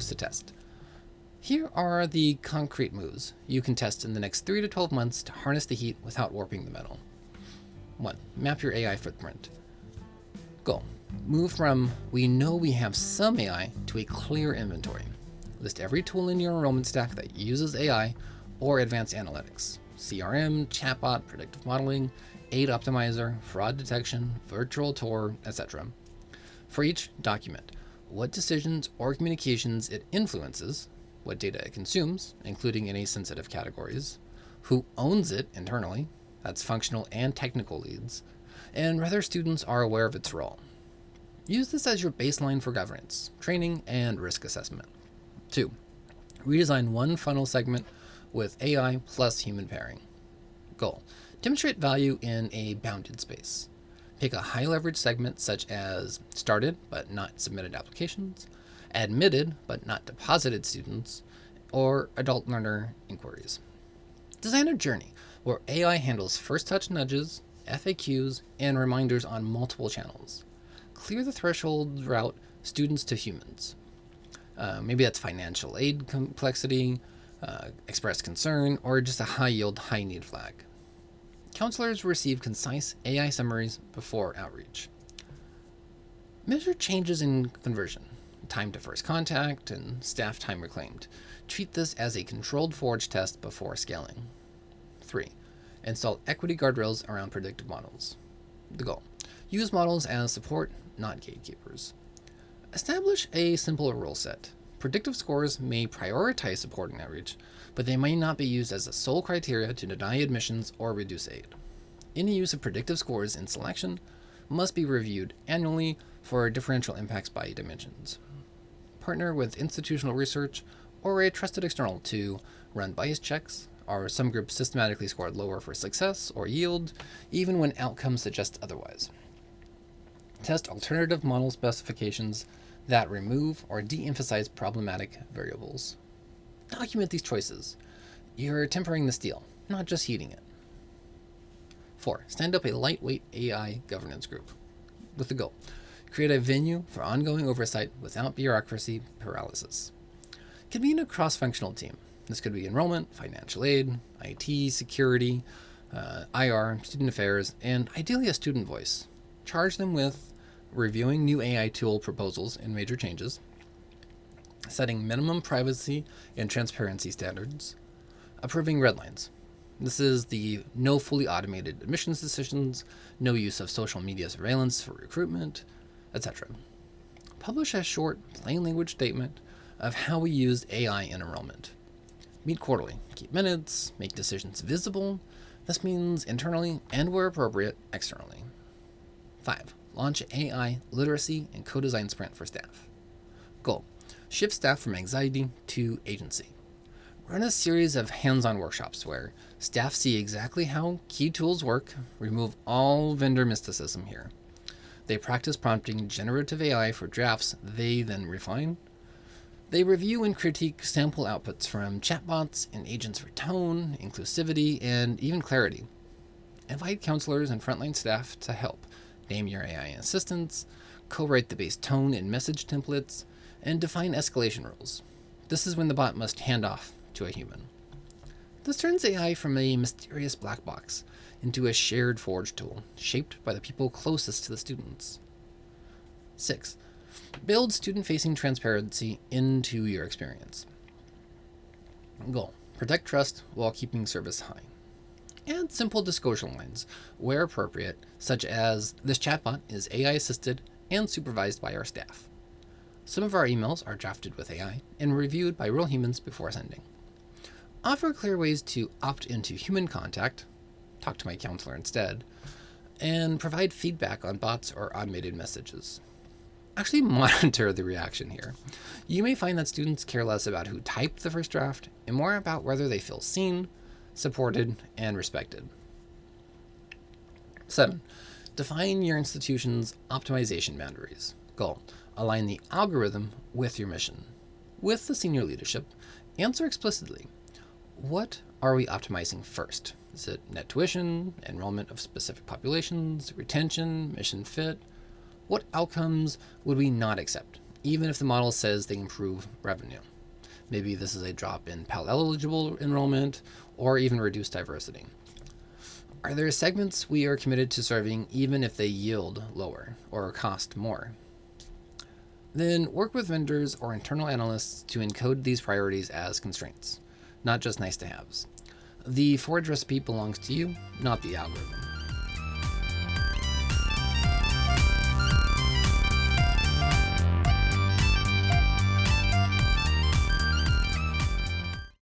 moves to test. Here are the concrete moves you can test in the next 3 to 12 months to harness the heat without warping the metal. 1. Map your AI footprint. Goal. Move from we know we have some AI to a clear inventory. List every tool in your enrollment stack that uses AI or advanced analytics. CRM, chatbot, predictive modeling, aid optimizer, fraud detection, virtual tour, etc. For each, document what decisions or communications it influences, what data it consumes, including any sensitive categories, who owns it internally, that's functional and technical leads, and whether students are aware of its role. Use this as your baseline for governance, training, and risk assessment. 2. Redesign one funnel segment with AI plus human pairing. Goal. Demonstrate value in a bounded space. Pick a high leverage segment such as started but not submitted applications, admitted but not deposited students, or adult learner inquiries. Design a journey where AI handles first touch nudges, FAQs, and reminders on multiple channels. Clear the threshold route students to humans. Maybe that's financial aid complexity, express concern, or just a high yield, high need flag. Counselors receive concise AI summaries before outreach. Measure changes in conversion, time to first contact, and staff time reclaimed. Treat this as a controlled forge test before scaling. 3. Install equity guardrails around predictive models. The goal. Use models as support, not gatekeepers. Establish a simple rule set. Predictive scores may prioritize support and outreach, but they may not be used as a sole criteria to deny admissions or reduce aid. Any use of predictive scores in selection must be reviewed annually for differential impacts by dimensions. Partner with institutional research or a trusted external to run bias checks. Are some groups systematically scored lower for success or yield, even when outcomes suggest otherwise? Test alternative model specifications that remove or de-emphasize problematic variables. Document these choices. You're tempering the steel, not just heating it. 4. Stand up a lightweight AI governance group with the goal. Create a venue for ongoing oversight without bureaucracy paralysis. Convene a cross-functional team. This could be enrollment, financial aid, IT, security, IR, student affairs, and ideally a student voice. Charge them with reviewing new AI tool proposals and major changes, setting minimum privacy and transparency standards, approving red lines. This is the no fully automated admissions decisions, no use of social media surveillance for recruitment, etc. Publish a short, plain language statement of how we used AI in enrollment. Meet quarterly, keep minutes, make decisions visible. This means internally and where appropriate, externally. 5. Launch AI literacy and co-design sprint for staff. Goal. Shift staff from anxiety to agency. Run a series of hands-on workshops where staff see exactly how key tools work, remove all vendor mysticism here. They practice prompting generative AI for drafts they then refine. They review and critique sample outputs from chatbots and agents for tone, inclusivity, and even clarity. Invite counselors and frontline staff to help. Name your AI assistants, co-write the base tone and message templates, and define escalation rules. This is when the bot must hand off to a human. This turns AI from a mysterious black box into a shared forge tool, shaped by the people closest to the students. 6. Build student-facing transparency into your experience. Goal. Protect trust while keeping service high. Add simple disclosure lines where appropriate, such as this chatbot is AI-assisted and supervised by our staff. Some of our emails are drafted with AI and reviewed by real humans before sending. Offer clear ways to opt into human contact, talk to my counselor instead, and provide feedback on bots or automated messages. Actually monitor the reaction here. You may find that students care less about who typed the first draft and more about whether they feel seen, supported, and respected. 7. Define your institution's optimization boundaries. Goal. Align the algorithm with your mission. With the senior leadership, answer explicitly. What are we optimizing first? Is it net tuition, enrollment of specific populations, retention, mission fit? What outcomes would we not accept, even if the model says they improve revenue. Maybe this is a drop in Pell-eligible enrollment or even reduced diversity. Are there segments we are committed to serving even if they yield lower or cost more? Then work with vendors or internal analysts to encode these priorities as constraints, not just nice to haves. The forage recipe belongs to you, not the algorithm.